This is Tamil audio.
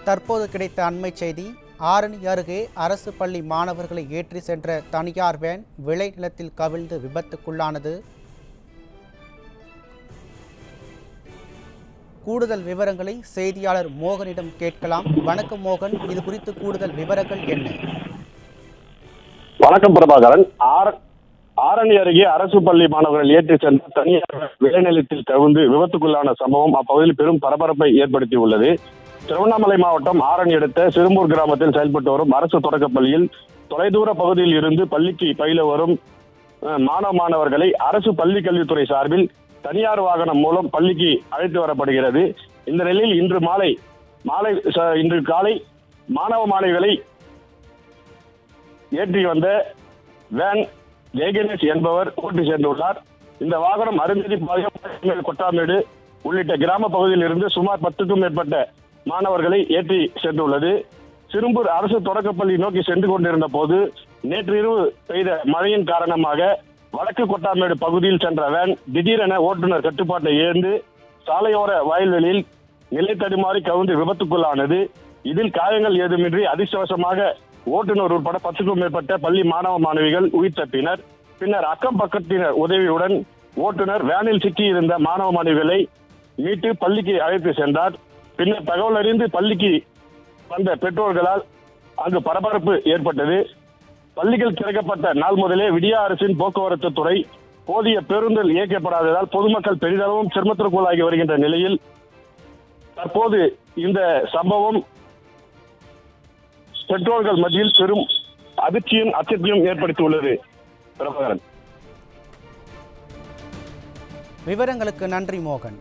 தற்போது கிடைத்த அண்மை செய்தி. ஆரணி அருகே அரசு பள்ளி மாணவர்களை ஏற்றி சென்ற தனியார் வேன் விளைநிலத்தில் கவிழ்ந்து விபத்துக்குள்ளானது. கூடுதல் விவரங்களை செய்தியாளர் மோகனிடம் கேட்கலாம். வணக்கம் மோகன், இது குறித்து கூடுதல் விவரங்கள் என்ன? வணக்கம் பிரபாகரன். ஆரணி அருகே அரசு பள்ளி மாணவர்கள் ஏற்றி சென்ற தனியார் விளைநிலத்தில் கவிழ்ந்து விபத்துக்குள்ளான சம்பவம் அப்பகுதியில் பெரும் பரபரப்பை ஏற்படுத்தியுள்ளது. திருவண்ணாமலை மாவட்டம் ஆரணி அடுத்த சிறும்பூர் கிராமத்தில் செயல்பட்டு வரும் அரசு தொடக்கப்பள்ளியில் தொலைதூர பகுதியில் இருந்து பள்ளிக்கு பயில வரும் மாணவர்களை அரசு பள்ளி கல்வித்துறை சார்பில் தனியார் வாகனம் மூலம் பள்ளிக்கு அழைத்து வரப்படுகிறது. இந்த நிலையில் இன்று காலை மாணவ மாணவிகளை ஏற்றி வந்த வேன் ஜெயகணேஷ் என்பவர் ஓட்டி சென்றுள்ளார். இந்த வாகனம் அருந்ததி பாளையம், கொட்டாமேடு உள்ளிட்ட கிராம பகுதியில் இருந்து சுமார் 10க்கும் மேற்பட்ட மாணவர்களை ஏற்றி சென்றுள்ளது. சிறும்பூர் அரசு தொடக்கப்பள்ளி நோக்கி சென்று கொண்டிருந்த போது நேற்றிரவு பெய்த மழையின் காரணமாக வடக்கு கொட்டாமேடு பகுதியில் சென்ற வேன் திடீரென ஓட்டுநர் கட்டுப்பாட்டை இழந்து சாலையோர வயல்வெளியில் நிலை தடுமாறி கவிழ்ந்து விபத்துக்குள்ளானது. இதில் காயங்கள் ஏதுமின்றி அதிர்ஷ்டவசமாக ஓட்டுநர் உட்பட 10க்கும் மேற்பட்ட பள்ளி மாணவ மாணவிகள் உயிர் தப்பினர். பின்னர் அக்கம் பக்கத்தினர் உதவியுடன் ஓட்டுநர் வேனில் சிக்கியிருந்த மாணவ மாணவிகளை மீட்டு பள்ளிக்கு அழைத்து சென்றார். பின்னர் தகவல் அறிந்து பள்ளிக்கு வந்த பெற்றோர்களால் அங்கு பரபரப்பு ஏற்பட்டது. பள்ளிகள் திறக்கப்பட்ட நாள் முதலே விடியா அரசின் போக்குவரத்து துறை போதிய பேருந்துகள் இயக்கப்படாததால் பொதுமக்கள் பெரிதளவும் சிரமத்திற்குள்ளாகி வருகின்ற நிலையில் தற்போது இந்த சம்பவம் பெற்றோர்கள் மத்தியில் பெரும் அதிர்ச்சியும் அச்சத்தையும் ஏற்படுத்தியுள்ளது. பிரபாகரன், விவரங்களுக்கு நன்றி மோகன்.